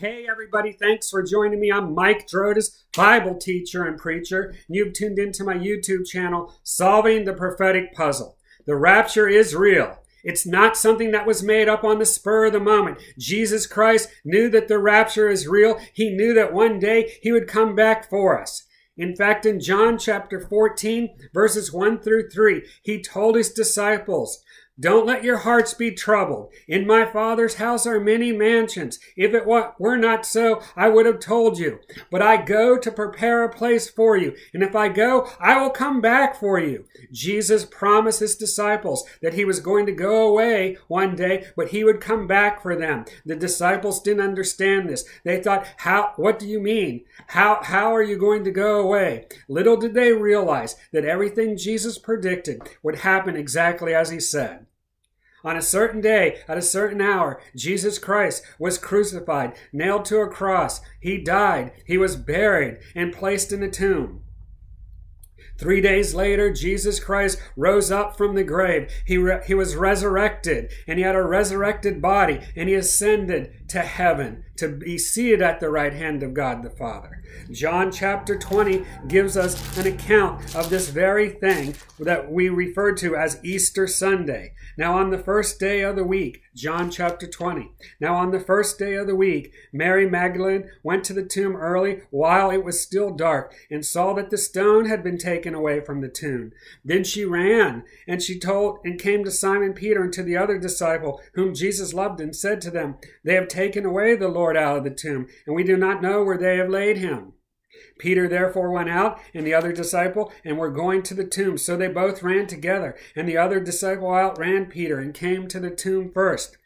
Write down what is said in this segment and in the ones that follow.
Hey everybody, thanks for joining me. I'm Mike Drodas, Bible teacher and preacher, and you've tuned into my YouTube channel, Solving the Prophetic Puzzle. The rapture is real. It's not something that was made up on the spur of the moment. Jesus Christ knew that the rapture is real. He knew that one day he would come back for us. In fact, in John chapter 14, verses 1 through 3, he told his disciples, "Don't let your hearts be troubled. In my Father's house are many mansions. If it were not so, I would have told you. But I go to prepare a place for you. And if I go, I will come back for you." Jesus promised his disciples that he was going to go away one day, but he would come back for them. The disciples didn't understand this. They thought, what do you mean? How are you going to go away? Little did they realize that everything Jesus predicted would happen exactly as he said. On a certain day, at a certain hour, Jesus Christ was crucified, nailed to a cross. He died, he was buried, and placed in a tomb. 3 days later, Jesus Christ rose up from the grave. He was resurrected, and he had a resurrected body, and he ascended to heaven to be seated at the right hand of God the Father. John chapter 20 gives us an account of this very thing that we refer to as Easter Sunday. Now on the first day of the week, John chapter 20. Now on the first day of the week, Mary Magdalene went to the tomb early while it was still dark and saw that the stone had been taken away from the tomb. Then she ran and came to Simon Peter and to the other disciple whom Jesus loved and said to them, "They have taken away the Lord out of the tomb, and we do not know where they have laid him." Peter therefore went out, and the other disciple, and were going to the tomb. So they both ran together, and the other disciple outran Peter, and came to the tomb first.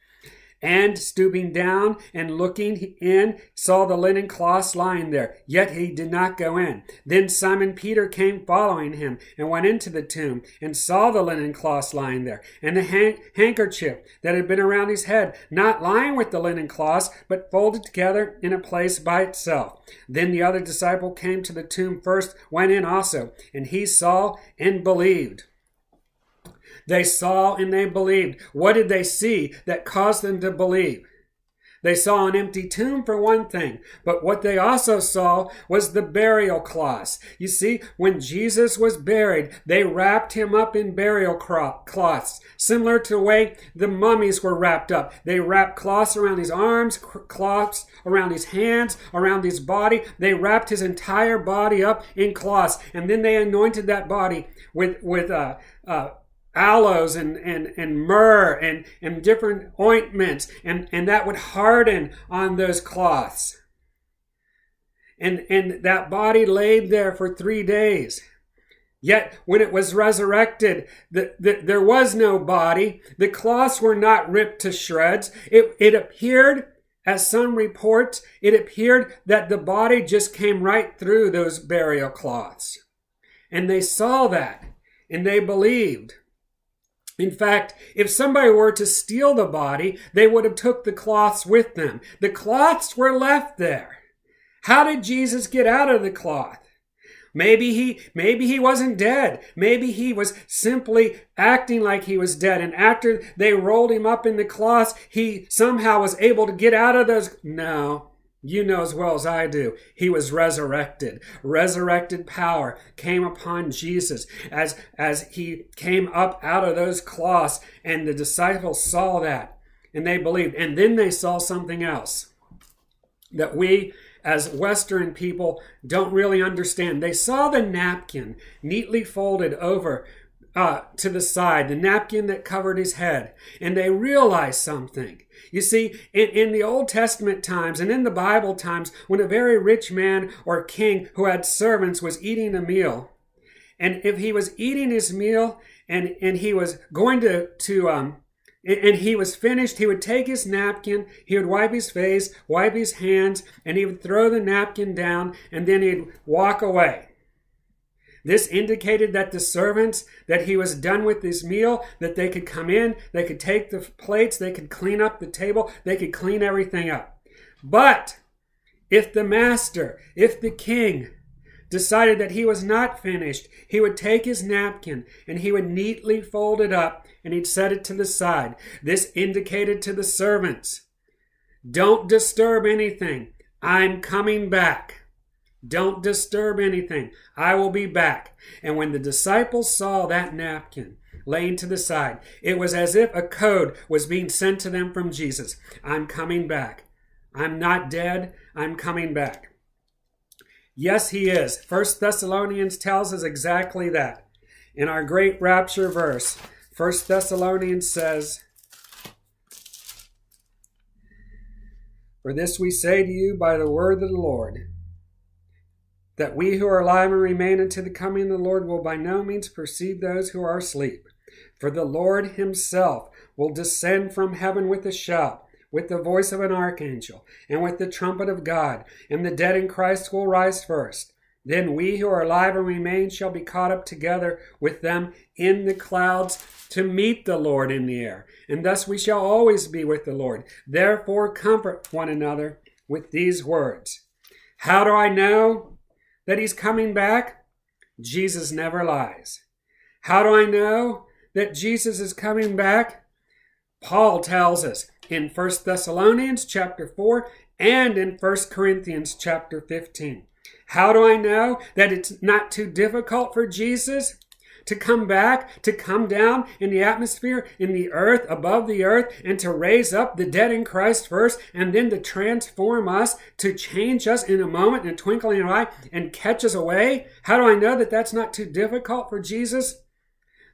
And stooping down and looking in, saw the linen cloths lying there, yet he did not go in. Then Simon Peter came following him, and went into the tomb, and saw the linen cloths lying there, and the handkerchief that had been around his head, not lying with the linen cloths, but folded together in a place by itself. Then the other disciple came to the tomb first, went in also, and he saw and believed. They saw and they believed. What did they see that caused them to believe? They saw an empty tomb for one thing, but what they also saw was the burial cloths. You see, when Jesus was buried, they wrapped him up in burial cloths, similar to the way the mummies were wrapped up. They wrapped cloths around his arms, cloths around his hands, around his body. They wrapped his entire body up in cloths, and then they anointed that body with aloes and myrrh and different ointments, and that would harden on those cloths. And that body laid there for 3 days. Yet when it was resurrected, there was no body. The cloths were not ripped to shreds. It appeared, as some reports, it appeared that the body just came right through those burial cloths. And they saw that, and they believed. In fact, if somebody were to steal the body, they would have took the cloths with them. The cloths were left there. How did Jesus get out of the cloth? Maybe he wasn't dead. Maybe he was simply acting like he was dead. And after they rolled him up in the cloths, he somehow was able to get out of those. No. You know as well as I do, he was resurrected. Resurrected power came upon Jesus as he came up out of those cloths, and the disciples saw that, and they believed. And then they saw something else that we as Western people don't really understand. They saw the napkin neatly folded over to the side, the napkin that covered his head, and they realized something. You see, in the Old Testament times and in the Bible times, when a very rich man or king who had servants was eating a meal, and if he was eating his meal and he was going and he was finished, he would take his napkin, he would wipe his face, wipe his hands, and he would throw the napkin down, and then he'd walk away. This indicated that the servants, that he was done with his meal, that they could come in, they could take the plates, they could clean up the table, they could clean everything up. But if the master, if the king decided that he was not finished, he would take his napkin and he would neatly fold it up and he'd set it to the side. This indicated to the servants Don't disturb anything. I'm coming back. Don't disturb anything. I will be back. And when the disciples saw that napkin laying to the side, it was as if a code was being sent to them from Jesus. I'm coming back. I'm not dead. I'm coming back. Yes, he is. 1 Thessalonians tells us exactly that. In our great rapture verse, 1 Thessalonians says, "For this we say to you by the word of the Lord, that we who are alive and remain unto the coming of the Lord will by no means precede those who are asleep. For the Lord himself will descend from heaven with a shout, with the voice of an archangel, and with the trumpet of God, and the dead in Christ will rise first. Then we who are alive and remain shall be caught up together with them in the clouds to meet the Lord in the air. And thus we shall always be with the Lord. Therefore comfort one another with these words." How do I know that he's coming back? Jesus never lies. How do I know that Jesus is coming back? Paul tells us in 1 Thessalonians chapter 4 and in 1 Corinthians chapter 15. How do I know that it's not too difficult for Jesus to come back, to come down in the atmosphere, in the earth, above the earth, and to raise up the dead in Christ first, and then to transform us, to change us in a moment, in a twinkling of an eye, and catch us away? How do I know that that's not too difficult for Jesus?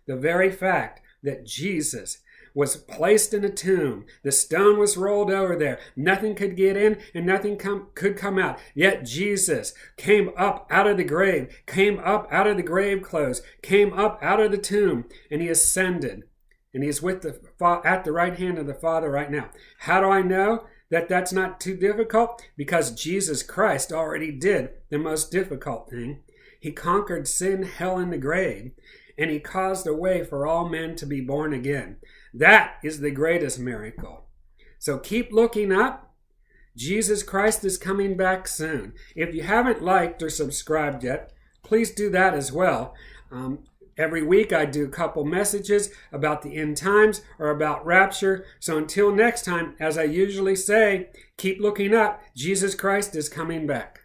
The very fact that Jesus was placed in a tomb. The stone was rolled over there. Nothing could get in and nothing could come out. Yet Jesus came up out of the grave, came up out of the grave clothes, came up out of the tomb, and he ascended. And he's with at the right hand of the Father right now. How do I know that that's not too difficult? Because Jesus Christ already did the most difficult thing. He conquered sin, hell, and the grave, and he caused a way for all men to be born again. That is the greatest miracle. So keep looking up. Jesus Christ is coming back soon. If you haven't liked or subscribed yet, please do that as well. Every week I do a couple messages about the end times or about rapture. So until next time, as I usually say, keep looking up. Jesus Christ is coming back.